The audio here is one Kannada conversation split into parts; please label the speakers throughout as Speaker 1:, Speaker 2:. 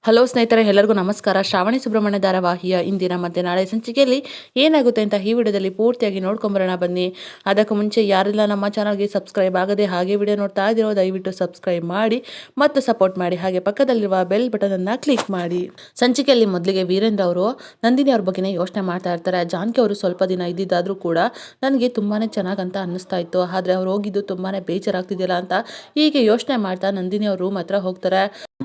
Speaker 1: ಹಲೋ ಸ್ನೇಹಿತರೆ, ಎಲ್ಲರಿಗೂ ನಮಸ್ಕಾರ. ಶ್ರಾವಣಿ ಸುಬ್ರಹ್ಮಣ್ಯ ಧಾರಾವಾಹಿಯ ಇಂದಿನ ಮತ್ತು ನಾಳೆ ಸಂಚಿಕೆಯಲ್ಲಿ ಏನಾಗುತ್ತೆ ಅಂತ ಈ ವಿಡಿಯೋದಲ್ಲಿ ಪೂರ್ತಿಯಾಗಿ ನೋಡ್ಕೊಂಬರೋಣ ಬನ್ನಿ. ಅದಕ್ಕೂ ಮುಂಚೆ ಯಾರೆಲ್ಲ ನಮ್ಮ ಚಾನಲ್ಗೆ ಸಬ್ಸ್ಕ್ರೈಬ್ ಆಗದೆ ಹಾಗೆ ವಿಡಿಯೋ ನೋಡ್ತಾ ಇದ್ದೀರೋ ದಯವಿಟ್ಟು ಸಬ್ಸ್ಕ್ರೈಬ್ ಮಾಡಿ ಮತ್ತು ಸಪೋರ್ಟ್ ಮಾಡಿ. ಹಾಗೆ ಪಕ್ಕದಲ್ಲಿರುವ ಬೆಲ್ ಬಟನ್ ಅನ್ನ ಕ್ಲಿಕ್ ಮಾಡಿ. ಸಂಚಿಕೆಯಲ್ಲಿ ಮೊದಲಿಗೆ ವೀರೇಂದ್ರ ಅವರು ನಂದಿನಿ ಅವ್ರ ಬಗ್ಗೆನೇ ಯೋಚನೆ ಮಾಡ್ತಾ ಇರ್ತಾರೆ. ಜಾನಕಿ ಅವರು ಸ್ವಲ್ಪ ದಿನ ಇದ್ದಿದ್ದಾದ್ರೂ ಕೂಡ ನನಗೆ ತುಂಬಾನೇ ಚೆನ್ನಾಗಂತ ಅನ್ನಿಸ್ತಾ ಇತ್ತು, ಆದ್ರೆ ಅವ್ರು ಹೋಗಿದ್ದು ತುಂಬಾನೇ ಬೇಜಾರಾಗ್ತಿದೆಯಲ್ಲ ಅಂತ ಹೀಗೆ ಯೋಚನೆ ಮಾಡ್ತಾ ನಂದಿನಿ ಅವರು ರೂಮ್ ಹತ್ರ ಹೋಗ್ತಾರೆ.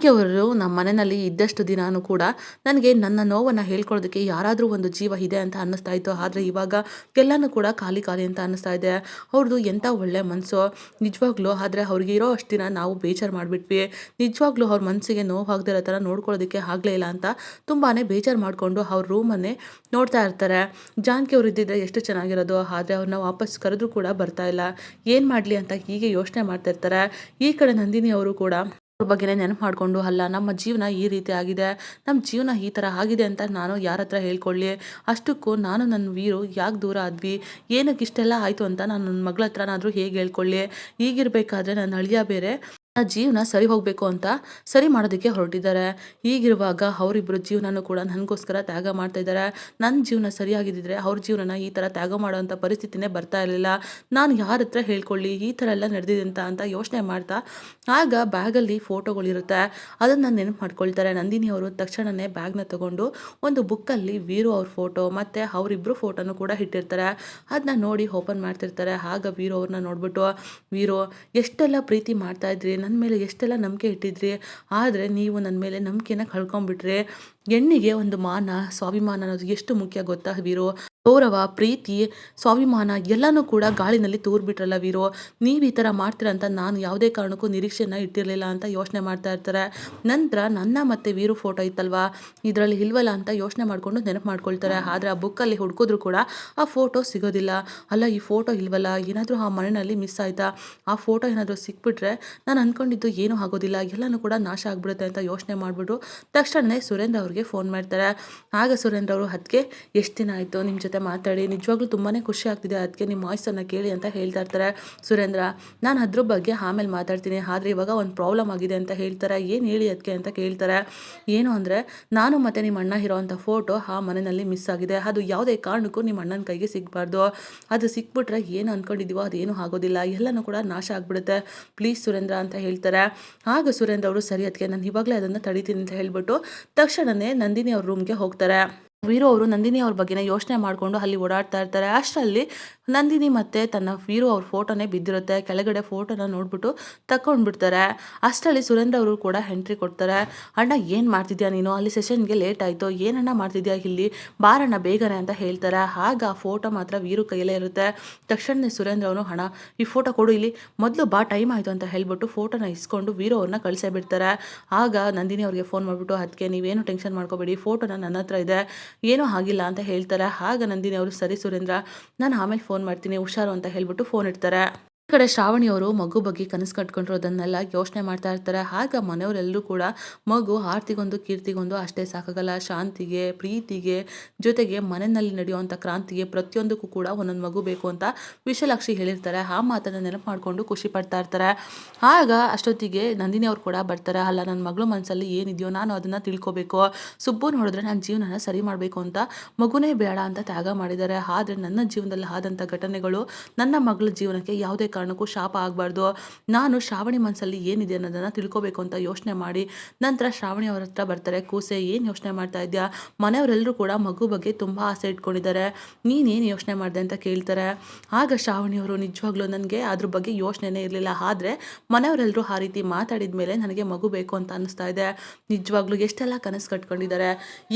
Speaker 1: ಅವರು ನಮ್ಮ ಮನೆಯಲ್ಲಿ ಇದ್ದಷ್ಟು ದಿನಾನು ಕೂಡ ನನಗೆ ನನ್ನ ನೋವನ್ನು ಹೇಳ್ಕೊಳ್ಳೋದಕ್ಕೆ ಯಾರಾದರೂ ಒಂದು ಜೀವ ಇದೆ ಅಂತ ಅನ್ನಿಸ್ತಾ ಇತ್ತು. ಆದರೆ ಇವಾಗ ಎಲ್ಲನೂ ಕೂಡ ಖಾಲಿ ಖಾಲಿ ಅಂತ ಅನ್ನಿಸ್ತಾ ಇದೆ. ಅವ್ರದ್ದು ಎಂಥ ಒಳ್ಳೆ ಮನಸ್ಸು ನಿಜವಾಗ್ಲೂ. ಆದರೆ ಅವ್ರಿಗೆ ಇರೋ ಅಷ್ಟು ದಿನ ನಾವು ಬೇಜಾರು ಮಾಡಿಬಿಟ್ವಿ. ನಿಜವಾಗ್ಲೂ ಅವ್ರ ಮನಸ್ಸಿಗೆ ನೋವಾಗದಿರೋ ಥರ ನೋಡ್ಕೊಳ್ಳೋದಕ್ಕೆ ಆಗಲೇ ಇಲ್ಲ ಅಂತ ತುಂಬಾ ಬೇಜಾರು ಮಾಡಿಕೊಂಡು ಅವ್ರ ರೂಮನ್ನೇ ನೋಡ್ತಾ ಇರ್ತಾರೆ. ಜಾನಕಿ ಅವರು ಇದ್ದಿದ್ರೆ ಎಷ್ಟು ಚೆನ್ನಾಗಿರೋದು, ಆದರೆ ಅವ್ರನ್ನ ವಾಪಸ್ ಕರೆದ್ರೂ ಕೂಡ ಬರ್ತಾ ಇಲ್ಲ. ಏನು ಮಾಡಲಿ ಅಂತ ಹೀಗೆ ಯೋಚನೆ ಮಾಡ್ತಾ ಇರ್ತಾರೆ. ಈ ಕಡೆ ನಂದಿನಿ ಅವರು ಕೂಡ ಅವ್ರ ಬಗ್ಗೆನೇ ನೆನಪು ಮಾಡಿಕೊಂಡು, ಅಲ್ಲ ನಮ್ಮ ಜೀವನ ಈ ರೀತಿ ಆಗಿದೆ, ನಮ್ಮ ಜೀವನ ಈ ಥರ ಆಗಿದೆ ಅಂತ ನಾನು ಯಾರ ಹತ್ರ ಹೇಳ್ಕೊಳ್ಳಿ, ಅಷ್ಟಕ್ಕೂ ನಾನು ನನ್ನ ವೀರು ಯಾಕೆ ದೂರ ಆದ್ವಿ, ಏನಕ್ಕೆ ಇಷ್ಟೆಲ್ಲ ಆಯಿತು ಅಂತ ನಾನು ನನ್ನ ಮಗಳ ಹತ್ರನಾದರೂ ಹೇಗೆ ಹೇಳ್ಕೊಳ್ಳಿ. ಈಗಿರಬೇಕಾದ್ರೆ ನನ್ನ ಅಳಿಯ ಬೇರೆ ಜೀವನ ಸರಿ ಹೋಗಬೇಕು ಅಂತ ಸರಿ ಮಾಡೋದಕ್ಕೆ ಹೊರಟಿದ್ದಾರೆ. ಹೀಗಿರುವಾಗ ಅವರಿಬ್ಬರು ಜೀವನನೂ ಕೂಡ ನನಗೋಸ್ಕರ ತ್ಯಾಗ ಮಾಡ್ತಾ ಇದ್ದಾರೆ. ನನ್ನ ಜೀವನ ಸರಿಯಾಗಿದ್ದಿದ್ರೆ ಅವ್ರ ಜೀವನನ ಈ ಥರ ತ್ಯಾಗ ಮಾಡೋವಂಥ ಪರಿಸ್ಥಿತಿನೇ ಬರ್ತಾ ಇರಲಿಲ್ಲ. ನಾನು ಯಾರ ಹತ್ರ ಹೇಳ್ಕೊಳ್ಳಿ, ಈ ಥರ ಎಲ್ಲ ನಡೆದಿದೆ ಅಂತ ಯೋಚನೆ ಮಾಡ್ತಾ ಆಗ ಬ್ಯಾಗಲ್ಲಿ ಫೋಟೋಗಳಿರುತ್ತೆ, ಅದನ್ನು ನೆನಪು ಮಾಡ್ಕೊಳ್ತಾರೆ. ನಂದಿನಿ ಅವರು ತಕ್ಷಣವೇ ಬ್ಯಾಗ್ನ ತಗೊಂಡು ಒಂದು ಬುಕ್ಕಲ್ಲಿ ವೀರು ಅವ್ರ ಫೋಟೋ ಮತ್ತು ಅವರಿಬ್ಬರು ಫೋಟೋನು ಕೂಡ ಇಟ್ಟಿರ್ತಾರೆ. ಅದನ್ನ ನೋಡಿ ಓಪನ್ ಮಾಡ್ತಿರ್ತಾರೆ. ಆಗ ವೀರು ಅವ್ರನ್ನ ನೋಡ್ಬಿಟ್ಟು, ವೀರು ಎಷ್ಟೆಲ್ಲ ಪ್ರೀತಿ ಮಾಡ್ತಾ ಇದ್ರಿ, ನನ್ನ ಮೇಲೆ ಎಷ್ಟೆಲ್ಲ ನಂಬಿಕೆ ಇಟ್ಟಿದ್ರಿ, ಆದರೆ ನೀವು ನನ್ನ ಮೇಲೆ ನಂಬಿಕೆನ ಕಳ್ಕೊಂಡ್ಬಿಟ್ರಿ. ಹೆಣ್ಣಿಗೆ ಒಂದು ಮಾನ ಸ್ವಾಭಿಮಾನ ಅನ್ನೋದು ಎಷ್ಟು ಮುಖ್ಯ ಗೊತ್ತಾ ವೀರು. ಗೌರವ, ಪ್ರೀತಿ, ಸ್ವಾಭಿಮಾನ ಎಲ್ಲನೂ ಕೂಡ ಗಾಳಿನಲ್ಲಿ ತೂರ್ಬಿಟ್ರಲ್ಲ ವೀರು. ನೀವು ಈ ಥರ ಮಾಡ್ತೀರ ಅಂತ ನಾನು ಯಾವುದೇ ಕಾರಣಕ್ಕೂ ನಿರೀಕ್ಷೆನ ಇಟ್ಟಿರಲಿಲ್ಲ ಅಂತ ಯೋಚನೆ ಮಾಡ್ತಾ ಇರ್ತಾರೆ. ನಂತರ ನನ್ನ ಮತ್ತು ವೀರು ಫೋಟೋ ಇತ್ತಲ್ವಾ, ಇದರಲ್ಲಿ ಇಲ್ವಲ್ಲ ಅಂತ ಯೋಚನೆ ಮಾಡಿಕೊಂಡು ನೆನಪು ಮಾಡ್ಕೊಳ್ತಾರೆ. ಆದರೆ ಆ ಬುಕ್ಕಲ್ಲಿ ಹುಡುಕಿದ್ರು ಕೂಡ ಆ ಫೋಟೋ ಸಿಗೋದಿಲ್ಲ. ಅಲ್ಲ, ಈ ಫೋಟೋ ಇಲ್ವಲ್ಲ, ಏನಾದರೂ ಆ ಮನೆಯಲ್ಲಿ ಮಿಸ್ ಆಯಿತಾ, ಆ ಫೋಟೋ ಏನಾದರೂ ಸಿಕ್ಬಿಟ್ರೆ ನಾನು ಅಂದ್ಕೊಂಡಿದ್ದು ಏನೂ ಆಗೋದಿಲ್ಲ, ಎಲ್ಲನೂ ಕೂಡ ನಾಶ ಆಗಿಬಿಡುತ್ತೆ ಅಂತ ಯೋಚನೆ ಮಾಡಿಬಿಟ್ಟು ತಕ್ಷಣವೇ ಸುರೇಂದ್ರ ಅವ್ರಿಗೆ ಫೋನ್ ಮಾಡ್ತಾರೆ. ಆಗ ಸುರೇಂದ್ರ ಅವರು, ಅದಕ್ಕೆ ಎಷ್ಟು ದಿನ ಆಯಿತು ನಿಮ್ಮ ಜೊತೆ ಮಾತಾಡಿ, ನಿಜವಾಗ್ಲೂ ತುಂಬಾ ಖುಷಿ ಆಗ್ತಿದೆ, ಅದಕ್ಕೆ ನಿಮ್ಮ ವಾಯ್ಸನ್ನು ಕೇಳಿ ಅಂತ ಹೇಳ್ತಾ ಇರ್ತಾರೆ. ಸುರೇಂದ್ರ, ನಾನು ಅದ್ರ ಬಗ್ಗೆ ಆಮೇಲೆ ಮಾತಾಡ್ತೀನಿ, ಆದರೆ ಇವಾಗ ಒಂದು ಪ್ರಾಬ್ಲಮ್ ಆಗಿದೆ ಅಂತ ಹೇಳ್ತಾರೆ. ಏನು ಹೇಳಿ ಅದಕ್ಕೆ ಅಂತ ಕೇಳ್ತಾರೆ. ಏನು ಅಂದರೆ, ನಾನು ಮತ್ತು ನಿಮ್ಮ ಅಣ್ಣ ಇರೋವಂಥ ಫೋಟೋ ಆ ಮನೆಯಲ್ಲಿ ಮಿಸ್ ಆಗಿದೆ, ಅದು ಯಾವುದೇ ಕಾರಣಕ್ಕೂ ನಿಮ್ಮ ಅಣ್ಣನ ಕೈಗೆ ಸಿಗಬಾರ್ದು, ಅದು ಸಿಕ್ಬಿಟ್ರೆ ಏನು ಅಂದ್ಕೊಂಡಿದ್ದೀವೋ ಅದೇನು ಆಗೋದಿಲ್ಲ, ಎಲ್ಲನೂ ಕೂಡ ನಾಶ ಆಗಿಬಿಡುತ್ತೆ, ಪ್ಲೀಸ್ ಸುರೇಂದ್ರ ಅಂತ ಹೇಳ್ತಾರೆ. ಆಗ ಸುರೇಂದ್ರ ಅವರು, ಸರಿ ಅದಕ್ಕೆ ನಾನು ಇವಾಗಲೇ ಅದನ್ನು ತಡಿತೀನಿ ಅಂತ ಹೇಳ್ಬಿಟ್ಟು ತಕ್ಷಣವೇ ನಂದಿನಿ ಅವ್ರ ರೂಮ್ಗೆ ಹೋಗ್ತಾರೆ. ವೀರು ಅವರು ನಂದಿನಿ ಅವ್ರ ಬಗ್ಗೆನೇ ಯೋಚನೆ ಮಾಡಿಕೊಂಡು ಅಲ್ಲಿ ಓಡಾಡ್ತಾ ಇರ್ತಾರೆ. ಅಷ್ಟರಲ್ಲಿ ನಂದಿನಿ ಮತ್ತೆ ತನ್ನ ವೀರು ಅವ್ರ ಫೋಟೋನೇ ಬಿದ್ದಿರುತ್ತೆ. ಕೆಳಗಡೆ ಫೋಟೋನ ನೋಡ್ಬಿಟ್ಟು ತಗೊಂಡ್ಬಿಡ್ತಾರೆ. ಅಷ್ಟರಲ್ಲಿ ಸುರೇಂದ್ರ ಅವರು ಕೂಡ ಎಂಟ್ರಿ ಕೊಡ್ತಾರೆ. ಅಣ್ಣ, ಏನು ಮಾಡ್ತಿದ್ಯಾ ನೀನು, ಅಲ್ಲಿ ಸೆಷನ್ಗೆ ಲೇಟ್ ಆಯಿತು, ಏನಣ್ಣ ಮಾಡ್ತಿದ್ಯಾ ಇಲ್ಲಿ, ಬಾರಣ್ಣ ಬೇಗನೆ ಅಂತ ಹೇಳ್ತಾರೆ. ಆಗ ಆ ಫೋಟೋ ಮಾತ್ರ ವೀರು ಕೈಯಲ್ಲೇ ಇರುತ್ತೆ. ತಕ್ಷಣ ಸುರೇಂದ್ರ ಅವನು, ಹಣ ಈ ಫೋಟೋ ಕೊಡು ಇಲ್ಲಿ, ಮೊದಲು ಬಾ, ಟೈಮ್ ಆಯಿತು ಅಂತ ಹೇಳ್ಬಿಟ್ಟು ಫೋಟೋನ ಇಸ್ಕೊಂಡು ವೀರು ಅವ್ರನ್ನ ಕಳಿಸೇ ಬಿಡ್ತಾರೆ. ಆಗ ನಂದಿನಿ ಅವ್ರಿಗೆ ಫೋನ್ ಮಾಡಿಬಿಟ್ಟು, ಅದಕ್ಕೆ ನೀವೇನು ಟೆನ್ಷನ್ ಮಾಡ್ಕೋಬೇಡಿ, ಫೋಟೋನ ನನ್ನ ಹತ್ರ ಇದೆ, ಏನೂ ಆಗಿಲ್ಲ ಅಂತ ಹೇಳ್ತಾರೆ. ಆಗ ನಂದಿನಿ ಅವರು, ಸರಿ ಸುರೇಂದ್ರ, ನಾನು ಆಮೇಲೆ ಫೋನ್ ಮಾಡ್ತೀನಿ, ಹುಷಾರು ಅಂತ ಹೇಳ್ಬಿಟ್ಟು ಫೋನ್ ಇಡ್ತಾರೆ. ಈ ಕಡೆ ಶ್ರಾವಣಿ ಅವರು ಮಗು ಬಗ್ಗೆ ಕನಸು ಕಟ್ಕೊಂಡಿರೋದನ್ನೆಲ್ಲ ಯೋಚನೆ ಮಾಡ್ತಾ ಇರ್ತಾರೆ. ಆಗ ಮನೆಯವರೆಲ್ಲರೂ ಕೂಡ ಮಗು ಆರ್ತಿಗೊಂದು ಕೀರ್ತಿಗೊಂದು ಅಷ್ಟೇ ಸಾಕಾಗಲ್ಲ, ಶಾಂತಿಗೆ, ಪ್ರೀತಿಗೆ, ಜೊತೆಗೆ ಮನೆಯಲ್ಲಿ ನಡೆಯುವಂಥ ಕ್ರಾಂತಿಗೆ ಪ್ರತಿಯೊಂದಕ್ಕೂ ಕೂಡ ಒಂದೊಂದು ಮಗು ಬೇಕು ಅಂತ ವಿಶಾಲಾಕ್ಷಿ ಹೇಳಿರ್ತಾರೆ. ಆ ಮಾತನ್ನು ನೆನಪು ಮಾಡಿಕೊಂಡು ಖುಷಿ ಪಡ್ತಾ ಇರ್ತಾರೆ. ಆಗ ಅಷ್ಟೊತ್ತಿಗೆ ನಂದಿನಿ ಅವ್ರು ಕೂಡ ಬರ್ತಾರೆ. ಅಲ್ಲ, ನನ್ನ ಮಗಳು ಮನಸ್ಸಲ್ಲಿ ಏನಿದೆಯೋ ನಾನು ಅದನ್ನು ತಿಳ್ಕೊಬೇಕು, ಸುಬ್ಬು ನೋಡಿದ್ರೆ ನನ್ನ ಜೀವನನ ಸರಿ ಮಾಡಬೇಕು ಅಂತ ಮಗುನೇ ಬೇಡ ಅಂತ ತ್ಯಾಗ ಮಾಡಿದ್ದಾರೆ. ಆದರೆ ನನ್ನ ಜೀವನದಲ್ಲಿ ಆದಂಥ ಘಟನೆಗಳು ನನ್ನ ಮಗಳ ಜೀವನಕ್ಕೆ ಯಾವುದೇ ಕಾರಣಕ್ಕೂ ಶಾಪ ಆಗಬಾರ್ದು, ನಾನು ಶ್ರಾವಣಿ ಮನಸ್ಸಲ್ಲಿ ಏನಿದೆ ಅನ್ನೋದನ್ನು ತಿಳ್ಕೊಬೇಕು ಅಂತ ಯೋಚನೆ ಮಾಡಿ ನಂತರ ಶ್ರಾವಣಿ ಅವ್ರ ಹತ್ರ ಬರ್ತಾರೆ. ಕೂಸೆ, ಏನು ಯೋಚನೆ ಮಾಡ್ತಾ ಇದೆಯಾ, ಮನೆಯವರೆಲ್ಲರೂ ಕೂಡ ಮಗು ಬಗ್ಗೆ ತುಂಬ ಆಸೆ ಇಟ್ಕೊಂಡಿದ್ದಾರೆ, ನೀನೇನು ಯೋಚನೆ ಮಾಡಿದೆ ಅಂತ ಕೇಳ್ತಾರೆ. ಆಗ ಶ್ರಾವಣಿಯವರು, ನಿಜವಾಗ್ಲೂ ನನಗೆ ಅದ್ರ ಬಗ್ಗೆ ಯೋಚನೆನೇ ಇರಲಿಲ್ಲ, ಆದರೆ ಮನೆಯವರೆಲ್ಲರೂ ಆ ರೀತಿ ಮಾತಾಡಿದ ಮೇಲೆ ನನಗೆ ಮಗು ಬೇಕು ಅಂತ ಅನ್ನಿಸ್ತಾ ಇದೆ, ನಿಜವಾಗ್ಲೂ ಎಷ್ಟೆಲ್ಲ ಕನಸು ಕಟ್ಕೊಂಡಿದ್ದಾರೆ,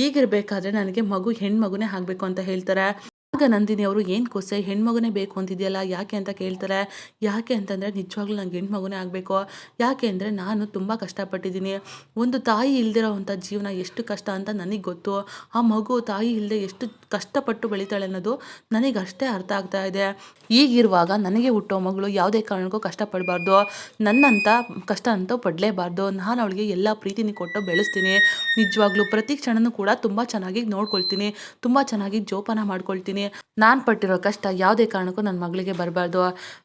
Speaker 1: ಈಗಿರಬೇಕಾದ್ರೆ ನನಗೆ ಮಗು ಹೆಣ್ಮಗುನೇ ಆಗಬೇಕು ಅಂತ ಹೇಳ್ತಾರೆ. ಆಗ ನಂದಿನಿ ಅವರು, ಏನು ಕೊಸೆ ಹೆಣ್ಮಗುನೇ ಬೇಕು ಅಂತಿದೆಯಲ್ಲ, ಯಾಕೆ ಅಂತ ಕೇಳ್ತಾರೆ. ಯಾಕೆ ಅಂತಂದರೆ, ನಿಜವಾಗ್ಲೂ ನಂಗೆ ಹೆಣ್ಮಗುನೇ ಆಗಬೇಕು, ಯಾಕೆ ಅಂದರೆ ನಾನು ತುಂಬ ಕಷ್ಟಪಟ್ಟಿದ್ದೀನಿ, ಒಂದು ತಾಯಿ ಇಲ್ದಿರೋವಂಥ ಜೀವನ ಎಷ್ಟು ಕಷ್ಟ ಅಂತ ನನಗೆ ಗೊತ್ತು, ಆ ಮಗು ತಾಯಿ ಇಲ್ಲದೆ ಎಷ್ಟು ಕಷ್ಟಪಟ್ಟು ಬೆಳೀತಾಳೆ ಅನ್ನೋದು ನನಗೆ ಅಷ್ಟೇ ಅರ್ಥ ಆಗ್ತಾ ಇದೆ. ಈಗಿರುವಾಗ ನನಗೆ ಹುಟ್ಟೋ ಮಗಳು ಯಾವುದೇ ಕಾರಣಕ್ಕೂ ಕಷ್ಟಪಡಬಾರ್ದು, ನನ್ನಂಥ ಕಷ್ಟ ಅಂತೂ ಪಡಲೇಬಾರ್ದು, ನಾನು ಅವಳಿಗೆ ಎಲ್ಲ ಪ್ರೀತಿನಿ ಕೊಟ್ಟು ಬೆಳೆಸ್ತೀನಿ, ನಿಜವಾಗ್ಲೂ ಪ್ರತಿ ಕ್ಷಣನೂ ಕೂಡ ತುಂಬ ಚೆನ್ನಾಗಿ ನೋಡ್ಕೊಳ್ತೀನಿ, ತುಂಬ ಚೆನ್ನಾಗಿ ಜೋಪಾನ ಮಾಡ್ಕೊಳ್ತೀನಿ, ನಾನು ಪಟ್ಟಿರೋ ಕಷ್ಟ ಯಾವುದೇ ಕಾರಣಕ್ಕೂ ನನ್ನ ಮಗಳಿಗೆ ಬರಬಾರ್ದು.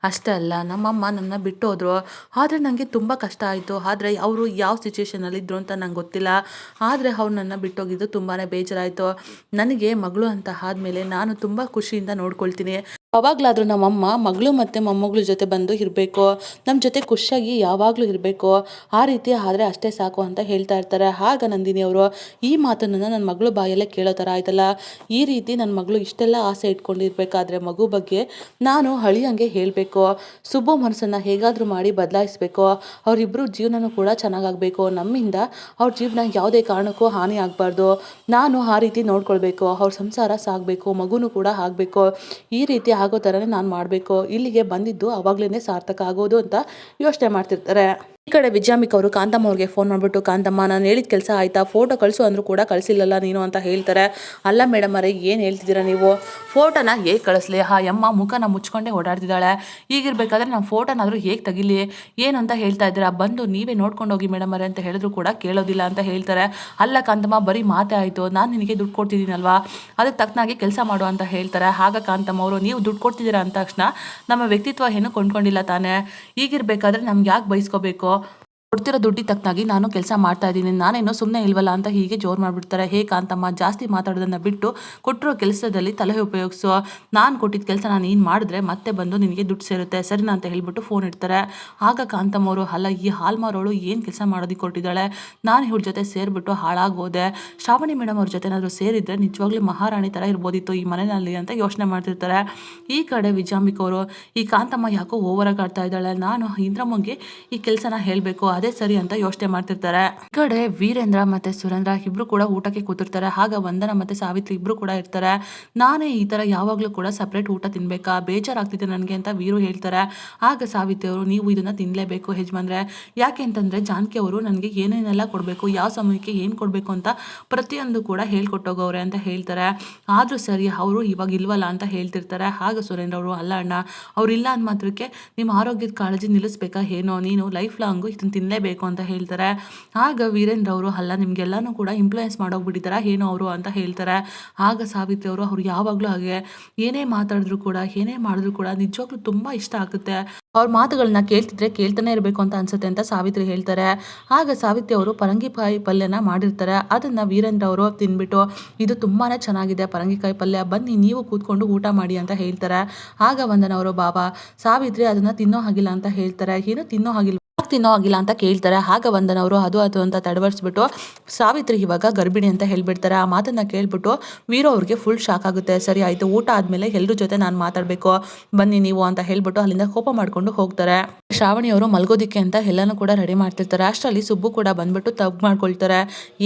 Speaker 1: ಅಷ್ಟೇ ಅಲ್ಲ, ನಮ್ಮಮ್ಮ ನನ್ನ ಬಿಟ್ಟು ಹೋದರು. ಆದರೆ ನನಗೆ ತುಂಬ ಕಷ್ಟ ಆಯಿತು. ಆದರೆ ಅವರು ಯಾವ ಸಿಚುವೇಶನಲ್ಲಿ ಇದ್ರು ಅಂತ ನಂಗೆ ಗೊತ್ತಿಲ್ಲ. ಆದರೆ ಅವ್ರು ನನ್ನ ಬಿಟ್ಟೋಗಿದ್ದು ತುಂಬಾ ಬೇಜಾರಾಯಿತು. ನನಗೆ ಮಗಳು ಅಂತ ಆದಮೇಲೆ ನಾನು ತುಂಬ ಖುಷಿಯಿಂದ ನೋಡ್ಕೊಳ್ತೀನಿ. ಯಾವಾಗಲಾದರೂ ನಮ್ಮಮ್ಮ ಮಗಳು ಮತ್ತು ಮೊಮ್ಮಗಳ ಜೊತೆ ಬಂದು ಇರಬೇಕು, ನಮ್ಮ ಜೊತೆ ಖುಷಿಯಾಗಿ ಯಾವಾಗಲೂ ಇರಬೇಕು, ಆ ರೀತಿ ಆದರೆ ಅಷ್ಟೇ ಸಾಕು ಅಂತ ಹೇಳ್ತಾ ಇರ್ತಾರೆ. ಆಗ ನಂದಿನಿ ಅವರು ಈ ಮಾತನ್ನು ನನ್ನ ಮಗಳು ಬಾಯಲ್ಲೇ ಕೇಳೋ ಥರ ಆಯ್ತಲ್ಲ, ಈ ರೀತಿ ನನ್ನ ಮಗಳು ಇಷ್ಟೆಲ್ಲ ಆಸೆ ಇಟ್ಕೊಂಡಿರ್ಬೇಕಾದ್ರೆ ಮಗು ಬಗ್ಗೆ ನಾನು ಹಳಿಯಂಗೆ ಹೇಳಬೇಕು, ಸುಬ್ಬು ಮನಸ್ಸನ್ನು ಹೇಗಾದರೂ ಮಾಡಿ ಬದಲಾಯಿಸಬೇಕು, ಅವರಿಬ್ಬರು ಜೀವನನೂ ಕೂಡ ಚೆನ್ನಾಗಾಗಬೇಕು, ನಮ್ಮಿಂದ ಅವ್ರ ಜೀವನ ಯಾವುದೇ ಕಾರಣಕ್ಕೂ ಹಾನಿ ಆಗಬಾರ್ದು, ನಾನು ಆ ರೀತಿ ನೋಡ್ಕೊಳ್ಬೇಕು, ಅವ್ರ ಸಂಸಾರ ಸಾಗಬೇಕು, ಮಗುನೂ ಕೂಡ ಆಗಬೇಕು, ಈ ರೀತಿ ಆಗೋ ಥರನೇ ನಾನು ಮಾಡಬೇಕು, ಇಲ್ಲಿಗೆ ಬಂದಿದ್ದು ಆವಾಗಲೇ ಸಾರ್ಥಕ ಆಗೋದು ಅಂತ ಯೋಚನೆ ಮಾಡ್ತಿರ್ತಾರೆ. ಈ ಕಡೆ ವಿಜಯಾಂಬಿಕ ಅವರು ಕಾಂತಮ್ಮ ಅವ್ರಿಗೆ ಫೋನ್ ಮಾಡಿಬಿಟ್ಟು, ಕಾಂತಮ್ಮ ನಾನು ಹೇಳಿದ ಕೆಲಸ ಆಯಿತಾ, ಫೋಟೋ ಕಳಿಸು ಅಂದರೂ ಕೂಡ ಕಳಿಸಿಲ್ಲಲ್ಲ ನೀನು ಅಂತ ಹೇಳ್ತಾರೆ. ಅಲ್ಲ ಮೇಡಮ್ ಅವರೇ, ಏನು ಹೇಳ್ತಿದ್ದೀರಾ ನೀವು, ಫೋಟೋನ ಹೇಗೆ ಕಳಿಸ್ಲಿ, ಆ ಅಮ್ಮ ಮುಖನ ಮುಚ್ಕೊಂಡೇ ಓಡಾಡ್ತಿದ್ದಾಳೆ, ಈಗಿರ್ಬೇಕಾದ್ರೆ ನಾವು ಫೋಟೋನಾದರೂ ಹೇಗೆ ತೆಗಿಲಿ, ಏನು ಅಂತ ಹೇಳ್ತಾ ಇದ್ದೀರಾ, ಬಂದು ನೀವೇ ನೋಡ್ಕೊಂಡು ಹೋಗಿ ಮೇಡಮ್ ಅವರೇ ಅಂತ ಹೇಳಿದ್ರು ಕೂಡ ಕೇಳೋದಿಲ್ಲ ಅಂತ ಹೇಳ್ತಾರೆ. ಅಲ್ಲ ಕಾಂತಮ್ಮ, ಬರೀ ಮಾತೇ ಆಯಿತು, ನಾನು ನಿನಗೆ ದುಡ್ಡು ಕೊಡ್ತಿದ್ದೀನಲ್ವಾ, ಅದಕ್ಕೆ ತಕ್ಕನಾಗಿ ಕೆಲಸ ಮಾಡು ಅಂತ ಹೇಳ್ತಾರೆ. ಆಗ ಕಾಂತಮ್ಮ ಅವರು, ನೀವು ದುಡ್ಡು ಕೊಡ್ತಿದ್ದೀರಾ ಅಂದ ತಕ್ಷಣ ನಮ್ಮ ವ್ಯಕ್ತಿತ್ವ ಏನು ಕೊಂಡ್ಕೊಂಡಿಲ್ಲ ತಾನೇ, ಈಗಿರ್ಬೇಕಾದ್ರೆ ನಮ್ಗೆ ಯಾಕೆ ಬಯಸ್ಕೋಬೇಕು, ಕೊಡ್ತಿರೋ ದುಡ್ಡಿಗೆ ತಕ್ಕನಾಗಿ ನಾನು ಕೆಲಸ ಮಾಡ್ತಾ ಇದ್ದೀನಿ, ನಾನೇನೋ ಸುಮ್ಮನೆ ಇಲ್ವಲ್ಲ ಅಂತ ಹೀಗೆ ಜೋರು ಮಾಡಿಬಿಡ್ತಾರೆ. ಹೇ ಕಾಂತಮ್ಮ, ಜಾಸ್ತಿ ಮಾತಾಡೋದನ್ನು ಬಿಟ್ಟು ಕೊಟ್ಟಿರೋ ಕೆಲಸದಲ್ಲಿ ತಲೆ ಉಪಯೋಗಿಸು, ನಾನು ಕೊಟ್ಟಿದ್ದ ಕೆಲಸ ನಾನು ಏನು ಮಾಡಿದ್ರೆ ಮತ್ತೆ ಬಂದು ನಿನಗೆ ದುಡ್ಡು ಸೇರುತ್ತೆ, ಸರಿನಾ ಅಂತ ಹೇಳ್ಬಿಟ್ಟು ಫೋನ್ ಇಡ್ತಾರೆ. ಆಗ ಕಾಂತಮ್ಮ ಅವರು, ಅಲ್ಲ ಈ ಹಾಲ್ಮಾರೋಳು ಏನು ಕೆಲಸ ಮಾಡೋದಕ್ಕೆ ಕೊಟ್ಟಿದ್ದಾಳೆ, ನಾನು ಇವ್ರ ಜೊತೆ ಸೇರಿಬಿಟ್ಟು ಹಾಳಾಗೋದೆ, ಶ್ರಾವಣಿ ಮೇಡಮ್ ಅವ್ರ ಜೊತೆ ಏನಾದರೂ ಸೇರಿದ್ರೆ ನಿಜವಾಗ್ಲೂ ಮಹಾರಾಣಿ ಥರ ಇರ್ಬೋದಿತ್ತು ಈ ಮನೆಯಲ್ಲಿ ಅಂತ ಯೋಚನೆ ಮಾಡ್ತಿರ್ತಾರೆ. ಈ ಕಡೆ ವಿಜಯಾಂಬಿಕ ಅವರು, ಈ ಕಾಂತಮ್ಮ ಯಾಕೋ ಓವರಾಗಿ ಆಡ್ತಾ ಇದ್ದಾಳೆ, ನಾನು ಇಂದ್ರಮ್ಮಂಗೆ ಈ ಕೆಲಸನ ಹೇಳಬೇಕು, ಅದೇ ಸರಿ ಅಂತ ಯೋಚನೆ ಮಾಡ್ತಿರ್ತಾರೆ. ಈ ಕಡೆ ವೀರೇಂದ್ರ ಮತ್ತೆ ಸುರೇಂದ್ರ ಇಬ್ರು ಕೂಡ ಊಟಕ್ಕೆ ಕೂತಿರ್ತಾರೆ. ಆಗ ವಂದನ ಮತ್ತೆ ಸಾವಿತ್ರಿ ಇಬ್ರು ಕೂಡ ಇರ್ತಾರೆ. ನಾನೇ ಈ ತರ ಯಾವಾಗ್ಲೂ ಕೂಡ ಸಪ್ರೇಟ್ ಊಟ ತಿನ್ಬೇಕಾ, ಬೇಜಾರಾಗ್ತಿದೆ ನನಗೆ ಅಂತ ವೀರು ಹೇಳ್ತಾರೆ. ಆಗ ಸಾವಿತ್ರಿ ಅವರು, ನೀವು ಇದನ್ನ ತಿನ್ಲೇಬೇಕು ಯಜಮಾನ್ರೆ, ಯಾಕೆ ಅಂತಂದ್ರೆ ಜಾನಕಿ ಅವರು ನನಗೆ ಏನೇನೆಲ್ಲ ಕೊಡಬೇಕು, ಯಾವ ಸಮಯಕ್ಕೆ ಏನು ಕೊಡಬೇಕು ಅಂತ ಪ್ರತಿಯೊಂದು ಕೂಡ ಹೇಳ್ಕೊಟ್ಟೋಗವ್ರೆ ಅಂತ ಹೇಳ್ತಾರೆ. ಆದ್ರೂ ಸರಿ, ಅವರು ಇವಾಗ ಇಲ್ವಲ್ಲ ಅಂತ ಹೇಳ್ತಿರ್ತಾರೆ. ಆಗ ಸುರೇಂದ್ರ ಅವರು, ಅಲ್ಲ ಅಣ್ಣ, ಅವ್ರಿಲ್ಲ ಅಂದ ಮಾತ್ರಕ್ಕೆ ನಿಮ್ಮ ಆರೋಗ್ಯದ ಕಾಳಜಿ ನಿಲ್ಲಿಸ್ಬೇಕಾ ಏನೋ, ನೀನು ಲೈಫ್ ಲಾಂಗು ಇದನ್ನ ತಿನ್ನಲೇಬೇಕು ಅಂತ ಹೇಳ್ತಾರೆ. ಆಗ ವೀರೇಂದ್ರ ಅವರು, ಅಲ್ಲ ನಿಮ್ಗೆಲ್ಲಾನು ಕೂಡ ಇನ್ಫ್ಲೂಯೆನ್ಸ್ ಮಾಡೋಗ್ಬಿಟ್ಟಿದಾರ ಏನೋ ಅವರು ಅಂತ ಹೇಳ್ತಾರೆ. ಆಗ ಸಾವಿತ್ರಿ ಅವರು, ಅವ್ರು ಯಾವಾಗಲೂ ಹಾಗೆ, ಏನೇ ಮಾತಾಡಿದ್ರು ಕೂಡ ಏನೇ ಮಾಡಿದ್ರು ಕೂಡ ನಿಜವಾಗ್ಲೂ ತುಂಬ ಇಷ್ಟ ಆಗುತ್ತೆ, ಅವ್ರ ಮಾತುಗಳನ್ನ ಕೇಳ್ತಿದ್ರೆ ಕೇಳ್ತಾನೆ ಇರಬೇಕು ಅಂತ ಅನ್ಸುತ್ತೆ ಅಂತ ಸಾವಿತ್ರಿ ಹೇಳ್ತಾರೆ. ಆಗ ಸಾವಿತ್ರಿ ಅವರು ಪರಂಗಿಕಾಯಿ ಪಲ್ಯನ ಮಾಡಿರ್ತಾರೆ. ಅದನ್ನ ವೀರೇಂದ್ರ ಅವರು ತಿನ್ಬಿಟ್ಟು, ಇದು ತುಂಬಾನೇ ಚೆನ್ನಾಗಿದೆ ಪರಂಗಿಕಾಯಿ ಪಲ್ಯ, ಬನ್ನಿ ನೀವು ಕೂತ್ಕೊಂಡು ಊಟ ಮಾಡಿ ಅಂತ ಹೇಳ್ತಾರೆ. ಆಗ ವಂದನ ಅವರು, ಬಾಬಾ ಸಾವಿತ್ರಿ ಅದನ್ನ ತಿನ್ನೋ ಹಾಗಿಲ್ಲ ಅಂತ ಹೇಳ್ತಾರೆ. ಏನು ತಿನ್ನೋ ಹಾಗಿಲ್ಲ, ತಿನ್ನೋ ಆಗಿಲ್ಲ ಅಂತ ಕೇಳ್ತಾರೆ. ಆಗ ವಂದನ ಅವರು ಅದು ಅಂತ ತಡವರ್ಸ್ಬಿಟ್ಟು, ಸಾವಿತ್ರಿ ಇವಾಗ ಗರ್ಭಿಣಿ ಅಂತ ಹೇಳ್ಬಿಡ್ತಾರೆ. ಆ ಮಾತನ್ನ ಕೇಳ್ಬಿಟ್ಟು ವೀರು ಅವ್ರಿಗೆ ಫುಲ್ ಶಾಕ್ ಆಗುತ್ತೆ. ಸರಿ ಆಯ್ತು, ಊಟ ಆದ್ಮೇಲೆ ಎಲ್ಲರ ಜೊತೆ ನಾನು ಮಾತಾಡ್ಬೇಕು, ಬನ್ನಿ ನೀವು ಅಂತ ಹೇಳ್ಬಿಟ್ಟು ಅಲ್ಲಿಂದ ಕೋಪ ಮಾಡ್ಕೊಂಡು ಹೋಗ್ತಾರೆ. ಶ್ರಾವಣಿ ಅವರು ಮಲ್ಗೋದಿಕ್ಕೆ ಅಂತ ಎಲ್ಲಾನು ಕೂಡ ರೆಡಿ ಮಾಡ್ತಿರ್ತಾರೆ. ಅಷ್ಟರಲ್ಲಿ ಸುಬ್ಬು ಕೂಡ ಬಂದ್ಬಿಟ್ಟು ತಗ್ ಮಾಡ್ಕೊಳ್ತಾರೆ.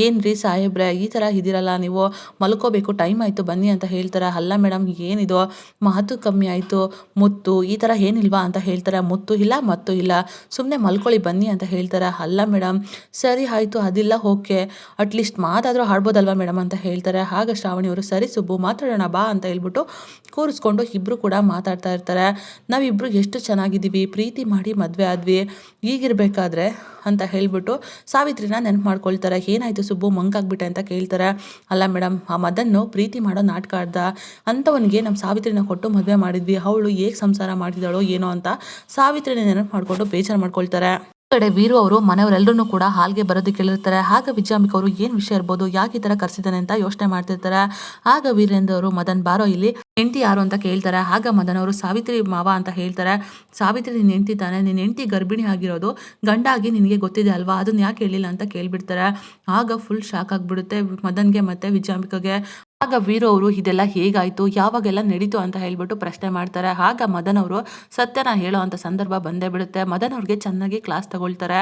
Speaker 1: ಏನ್ರಿ ಸಾಹೇಬ್ರೆ, ಈ ತರ ಇದಿರಲ್ಲ, ನೀವು ಮಲ್ಕೋಬೇಕು, ಟೈಮ್ ಆಯ್ತು ಬನ್ನಿ ಅಂತ ಹೇಳ್ತಾರೆ. ಅಲ್ಲ ಮೇಡಮ್, ಏನಿದು ಮಾತು ಕಮ್ಮಿ ಆಯ್ತು, ಮುತ್ತು ಈ ತರ ಏನಿಲ್ವಾ ಅಂತ ಹೇಳ್ತಾರೆ. ಮುತ್ತು ಇಲ್ಲ, ಮತ್ತು ಇಲ್ಲ, ಸುಮ್ಮನೆ ಮಲ್ಕೊಳ್ಳಿ ಬನ್ನಿ ಅಂತ ಹೇಳ್ತಾರೆ. ಅಲ್ಲ ಮೇಡಮ್, ಸರಿ ಆಯ್ತು, ಅದಿಲ್ಲ ಓಕೆ, ಅಟ್ಲೀಸ್ಟ್ ಮಾತಾದರೂ ಆಡ್ಬೋದಲ್ವಾ ಮೇಡಮ್ ಅಂತ ಹೇಳ್ತಾರೆ. ಆಗ ಶ್ರಾವಣಿ ಅವರು, ಸರಿ ಸುಬ್ಬು ಮಾತಾಡೋಣ ಬಾ ಅಂತ ಹೇಳ್ಬಿಟ್ಟು ಕೂರಿಸ್ಕೊಂಡು ಇಬ್ರು ಕೂಡ ಮಾತಾಡ್ತಾ ಇರ್ತಾರೆ. ನಾವಿಬ್ರು ಎಷ್ಟು ಚೆನ್ನಾಗಿದ್ದೀವಿ, ಪ್ರೀತಿ ಮಾಡಿ ಮದುವೆ ಆದ್ವಿ, ಈಗಿರ್ಬೇಕಾದ್ರೆ ಅಂತ ಹೇಳ್ಬಿಟ್ಟು ಸಾವಿತ್ರಿನ ನೆನಪು ಮಾಡ್ಕೊಳ್ತಾರೆ. ಏನಾಯ್ತು ಸುಬ್ಬು, ಮಂಕಾಗ್ಬಿಟ್ಟೆ ಅಂತ ಕೇಳ್ತಾರೆ. ಅಲ್ಲ ಮೇಡಮ್, ಆ ಮದನ್ನು ಪ್ರೀತಿ ಮಾಡೋ ನಾಟಕ ಆಡ್ದ ಅಂಥವನಿಗೆ ನಮ್ಮ ಸಾವಿತ್ರಿನ ಕೊಟ್ಟು ಮದುವೆ ಮಾಡಿದ್ವಿ, ಅವಳು ಹೇಗೆ ಸಂಸಾರ ಮಾಡಿದಾಳೋ ಏನೋ ಅಂತ ಸಾವಿತ್ರಿನ ನೆನಪು ಮಾಡ್ಕೊಂಡು ಬೇಜಾರು ಮಾಡ್ಕೊಳ್ತಾರೆ. ಕಡೆ ವೀರು ಅವರು ಮನೆಯವರೆಲ್ಲರೂ ಕೂಡ ಹಾಲ್ಗೆ ಬರೋದಕ್ಕೆ ಹೇಳಿರ್ತಾರೆ. ಆಗ ವಿಜಯಾಂಬಿಕ ಅವರು ಏನು ವಿಷಯ ಇರ್ಬೋದು, ಯಾಕೆ ಈ ತರ ಕರ್ಸಿದ್ದಾನೆ ಅಂತ ಯೋಚನೆ ಮಾಡ್ತಿರ್ತಾರೆ. ಆಗ ವೀರೇಂದ್ರ ಅವರು, ಮದನ್ ಬಾರೋ ಇಲ್ಲಿ, ಹೆಂಡತಿ ಯಾರು ಅಂತ ಕೇಳ್ತಾರೆ. ಆಗ ಮದನ್ ಅವರು, ಸಾವಿತ್ರಿ ಮಾವ ಅಂತ ಹೇಳ್ತಾರೆ. ಸಾವಿತ್ರಿ ನಿನ್ನ ಹೆಂಡತಿ ತಾನೆ, ನಿನ್ನ ಹೆಂಡತಿ ಗರ್ಭಿಣಿ ಆಗಿರೋದು ಗಂಡಾಗಿ ನಿನಗೆ ಗೊತ್ತಿದೆ ಅಲ್ವಾ, ಅದನ್ನ ಯಾಕೆ ಹೇಳಿಲ್ಲ ಅಂತ ಕೇಳ್ಬಿಡ್ತಾರೆ. ಆಗ ಫುಲ್ ಶಾಕ್ ಆಗ್ಬಿಡುತ್ತೆ ಮದನ್ಗೆ ಮತ್ತೆ ವಿಜಯಾಂಬಿಕಗೆ. ಆಗ ವೀರು ಅವರು, ಇದೆಲ್ಲ ಹೇಗಾಯ್ತು, ಯಾವಾಗೆಲ್ಲ ನಡೀತು ಅಂತ ಹೇಳ್ಬಿಟ್ಟು ಪ್ರಶ್ನೆ ಮಾಡ್ತಾರೆ. ಆಗ ಮದನ್ ಅವರು ಸತ್ಯನ ಹೇಳೋ ಅಂತ ಸಂದರ್ಭ ಬಂದೇ ಬಿಡುತ್ತೆ. ಮದನ್ ಅವ್ರಿಗೆ ಚೆನ್ನಾಗಿ ಕ್ಲಾಸ್ ತಗೊಳ್ತಾರೆ.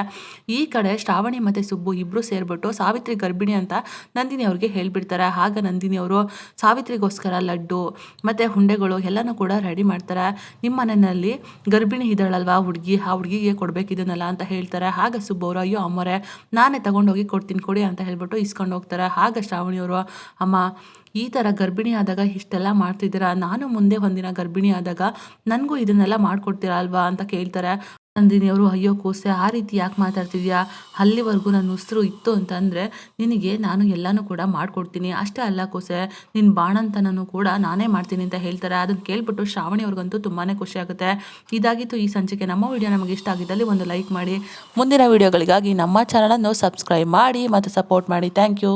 Speaker 1: ಈ ಕಡೆ ಶ್ರಾವಣಿ ಮತ್ತೆ ಸುಬ್ಬು ಇಬ್ರು ಸೇರ್ಬಿಟ್ಟು ಸಾವಿತ್ರಿ ಗರ್ಭಿಣಿ ಅಂತ ನಂದಿನಿ ಅವ್ರಿಗೆ ಹೇಳ್ಬಿಡ್ತಾರೆ. ಆಗ ನಂದಿನಿ ಅವರು ಸಾವಿತ್ರಿಗೋಸ್ಕರ ಲಡ್ಡು ಮತ್ತೆ ಹುಂಡೆಗಳು ಎಲ್ಲನೂ ಕೂಡ ರೆಡಿ ಮಾಡ್ತಾರೆ. ನಿಮ್ಮ ಮನೆಯಲ್ಲಿ ಗರ್ಭಿಣಿ ಇದ್ದಾಳಲ್ವಾ ಹುಡುಗಿ, ಆ ಹುಡುಗಿಗೆ ಕೊಡ್ಬೇಕಿದನ್ನಲ್ಲ ಅಂತ ಹೇಳ್ತಾರೆ. ಆಗ ಸುಬ್ಬು ಅವರು, ಅಯ್ಯೋ ಅಮ್ಮರೇ, ನಾನೇ ತಗೊಂಡೋಗಿ ಕೊಡ್ತೀನಿ ಕೊಡಿ ಅಂತ ಹೇಳ್ಬಿಟ್ಟು ಇಸ್ಕೊಂಡು ಹೋಗ್ತಾರೆ. ಆಗ ಶ್ರಾವಣಿ ಅವರು, ಅಮ್ಮ ಈ ಥರ ಗರ್ಭಿಣಿ ಆದಾಗ ಇಷ್ಟೆಲ್ಲ ಮಾಡ್ತಿದ್ದೀರಾ, ನಾನು ಮುಂದೆ ಒಂದಿನ ಗರ್ಭಿಣಿ ಆದಾಗ ನನಗೂ ಇದನ್ನೆಲ್ಲ ಮಾಡ್ಕೊಡ್ತೀರಾ ಅಲ್ವಾ ಅಂತ ಕೇಳ್ತಾರೆ. ನಂದಿನಿ ಅವರು ಅಯ್ಯೋ ಕೋಸೆ ಆ ರೀತಿ ಯಾಕೆ ಮಾತಾಡ್ತಿದ್ಯಾ, ಅಲ್ಲಿವರೆಗೂ ನನ್ನ ಉಸಿರು ಇತ್ತು ಅಂತಂದರೆ ನಿನಗೆ ನಾನು ಎಲ್ಲನೂ ಕೂಡ ಮಾಡಿಕೊಡ್ತೀನಿ, ಅಷ್ಟೇ ಅಲ್ಲ ಕೋಸೆ ನಿನ್ನ ಬಾಣಂತನೂ ಕೂಡ ನಾನೇ ಮಾಡ್ತೀನಿ ಅಂತ ಹೇಳ್ತಾರೆ. ಅದನ್ನು ಕೇಳ್ಬಿಟ್ಟು ಶ್ರಾವಣಿ ಅವ್ರಿಗಂತೂ ತುಂಬಾ ಖುಷಿ ಆಗುತ್ತೆ. ಇದಾಗಿತ್ತು ಈ ಸಂಚಿಕೆ. ನಮ್ಮ ವಿಡಿಯೋ ನಮಗೆ ಇಷ್ಟ ಆಗಿದ್ದಲ್ಲಿ ಒಂದು ಲೈಕ್ ಮಾಡಿ, ಮುಂದಿನ ವಿಡಿಯೋಗಳಿಗಾಗಿ ನಮ್ಮ ಚಾನಲನ್ನು ಸಬ್ಸ್ಕ್ರೈಬ್ ಮಾಡಿ ಮತ್ತು ಸಪೋರ್ಟ್ ಮಾಡಿ. Thank you.